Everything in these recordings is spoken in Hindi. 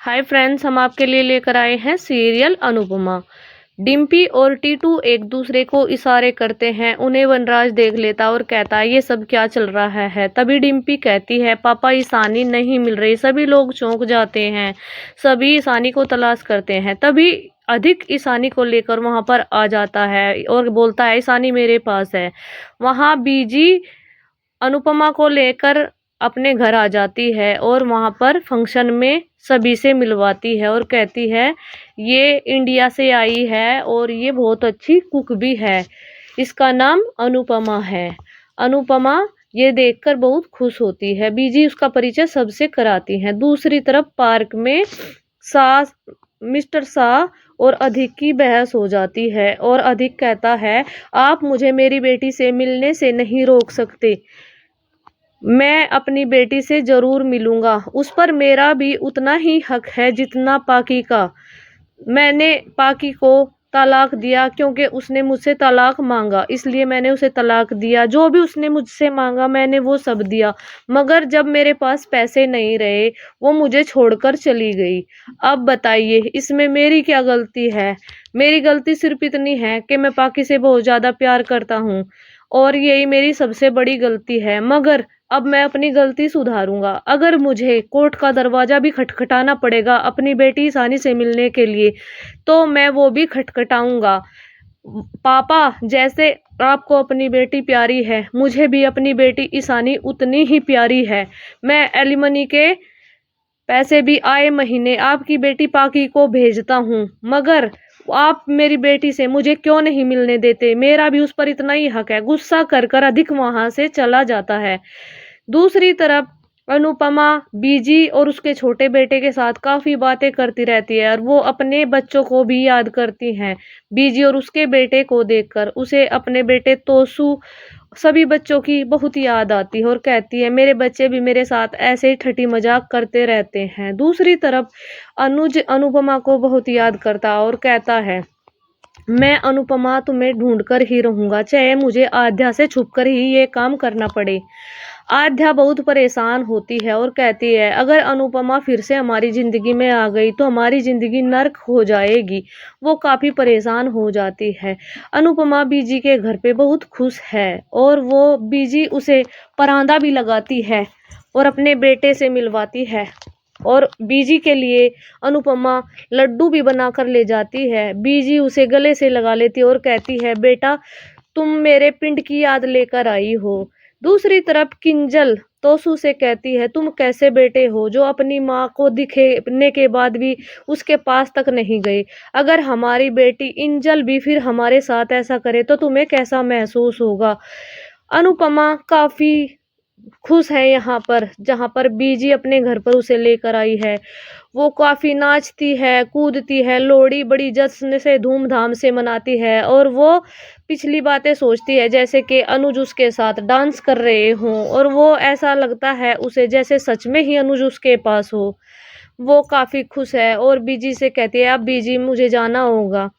हाय फ्रेंड्स, हम आपके लिए लेकर आए हैं सीरियल अनुपमा। डिम्पी और टीटू एक दूसरे को इशारे करते हैं। उन्हें वनराज देख लेता और कहता है ये सब क्या चल रहा है। तभी डिम्पी कहती है पापा ईशानी नहीं मिल रही। सभी लोग चौंक जाते हैं, सभी ईशानी को तलाश करते हैं। तभी अधिक ईशानी को लेकर वहां पर आ जाता है और बोलता है ईशानी मेरे पास है। वहां बीजी अनुपमा को लेकर अपने घर आ जाती है और वहां पर फंक्शन में सभी से मिलवाती है और कहती है ये इंडिया से आई है और ये बहुत अच्छी कुक भी है। इसका नाम अनुपमा है। अनुपमा ये देखकर बहुत खुश होती है। बीजी उसका परिचय सबसे कराती है। दूसरी तरफ पार्क में सास मिस्टर शाह और अधिक की बहस हो जाती है और अधिक कहता है आप मुझे मेरी बेटी से मिलने से नहीं रोक सकते। मैं अपनी बेटी से जरूर मिलूंगा। उस पर मेरा भी उतना ही हक है जितना पाकी का। मैंने पाकी को तलाक दिया क्योंकि उसने मुझसे तलाक मांगा, इसलिए मैंने उसे तलाक दिया। जो भी उसने मुझसे मांगा मैंने वो सब दिया, मगर जब मेरे पास पैसे नहीं रहे वो मुझे छोड़कर चली गई। अब बताइए इसमें मेरी क्या गलती है। मेरी गलती सिर्फ इतनी है कि मैं पाकी से बहुत ज्यादा प्यार करता हूँ और यही मेरी सबसे बड़ी गलती है। मगर अब मैं अपनी गलती सुधारूंगा। अगर मुझे कोर्ट का दरवाजा भी खटखटाना पड़ेगा अपनी बेटी ईशानी से मिलने के लिए तो मैं वो भी खटखटाऊंगा। पापा, जैसे आपको अपनी बेटी प्यारी है मुझे भी अपनी बेटी ईशानी उतनी ही प्यारी है। मैं एलिमनी के पैसे भी आए महीने आपकी बेटी पाकी को भेजता हूँ, मगर आप मेरी बेटी से मुझे क्यों नहीं मिलने देते। मेरा भी उस पर इतना ही हक है। गुस्सा कर कर अधिक वहां से चला जाता है। दूसरी तरफ अनुपमा बीजी और उसके छोटे बेटे के साथ काफी बातें करती रहती है और वो अपने बच्चों को भी याद करती हैं। बीजी और उसके बेटे को देखकर उसे अपने बेटे तोसू सभी बच्चों की बहुत याद आती है और कहती है मेरे बच्चे भी मेरे साथ ऐसे ही ठठी मजाक करते रहते हैं। दूसरी तरफ अनुज अनुपमा को बहुत याद करता और कहता है मैं अनुपमा तुम्हें ढूंढ कर ही रहूंगा, चाहे मुझे आध्या से छुप कर ही ये काम करना पड़े। आध्या बहुत परेशान होती है और कहती है अगर अनुपमा फिर से हमारी जिंदगी में आ गई तो हमारी जिंदगी नर्क हो जाएगी। वो काफी परेशान हो जाती है। अनुपमा बीजी के घर पे बहुत खुश है और वो बीजी उसे परांदा भी लगाती है और अपने बेटे से मिलवाती है और बीजी के लिए अनुपमा लड्डू भी बना कर ले जाती है। बीजी उसे गले से लगा लेती है और कहती है बेटा तुम मेरे पिंड की याद लेकर आई हो। दूसरी तरफ किंजल तोसू से कहती है तुम कैसे बेटे हो जो अपनी माँ को दिखने के बाद भी उसके पास तक नहीं गई। अगर हमारी बेटी इंजल भी फिर हमारे साथ ऐसा करे तो तुम्हें कैसा महसूस होगा। अनुपमा काफी खुश है यहाँ पर, जहाँ पर बीजी अपने घर पर उसे लेकर आई है। वो काफी नाचती है कूदती है, लोहड़ी बड़ी जश्न से धूमधाम से मनाती है और वो पिछली बातें सोचती है जैसे कि अनुज उसके साथ डांस कर रहे हों और वो ऐसा लगता है उसे जैसे सच में ही अनुज उसके पास हो। वो काफी खुश है और बीजी से कहती है अब बीजी मुझे जाना होगा।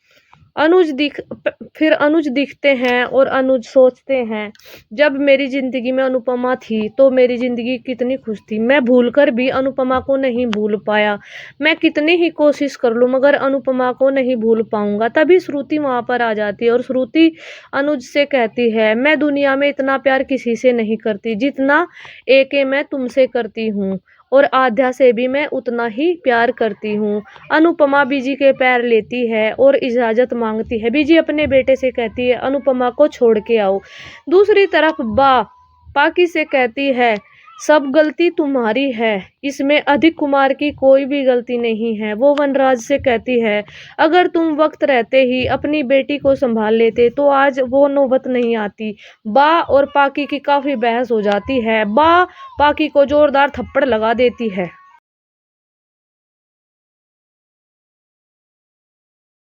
फिर अनुज दिखते हैं और अनुज सोचते हैं जब मेरी जिंदगी में अनुपमा थी तो मेरी जिंदगी कितनी खुश थी। मैं भूलकर भी अनुपमा को नहीं भूल पाया। मैं कितनी ही कोशिश कर लूं मगर अनुपमा को नहीं भूल पाऊंगा। तभी श्रुति वहां पर आ जाती है और श्रुति अनुज से कहती है मैं दुनिया में इतना प्यार किसी से नहीं करती जितना एके मैं तुमसे करती हूँ और आध्या से भी मैं उतना ही प्यार करती हूँ। अनुपमा बीजी के पैर लेती है और इजाजत मांगती है। बीजी अपने बेटे से कहती है अनुपमा को छोड़ के आओ। दूसरी तरफ पाकी से कहती है सब गलती तुम्हारी है, इसमें अधिक कुमार की कोई भी गलती नहीं है। वो वनराज से कहती है अगर तुम वक्त रहते ही अपनी बेटी को संभाल लेते तो आज वो नौबत नहीं आती। और पाकी की काफी बहस हो जाती है। पाकी को जोरदार थप्पड़ लगा देती है।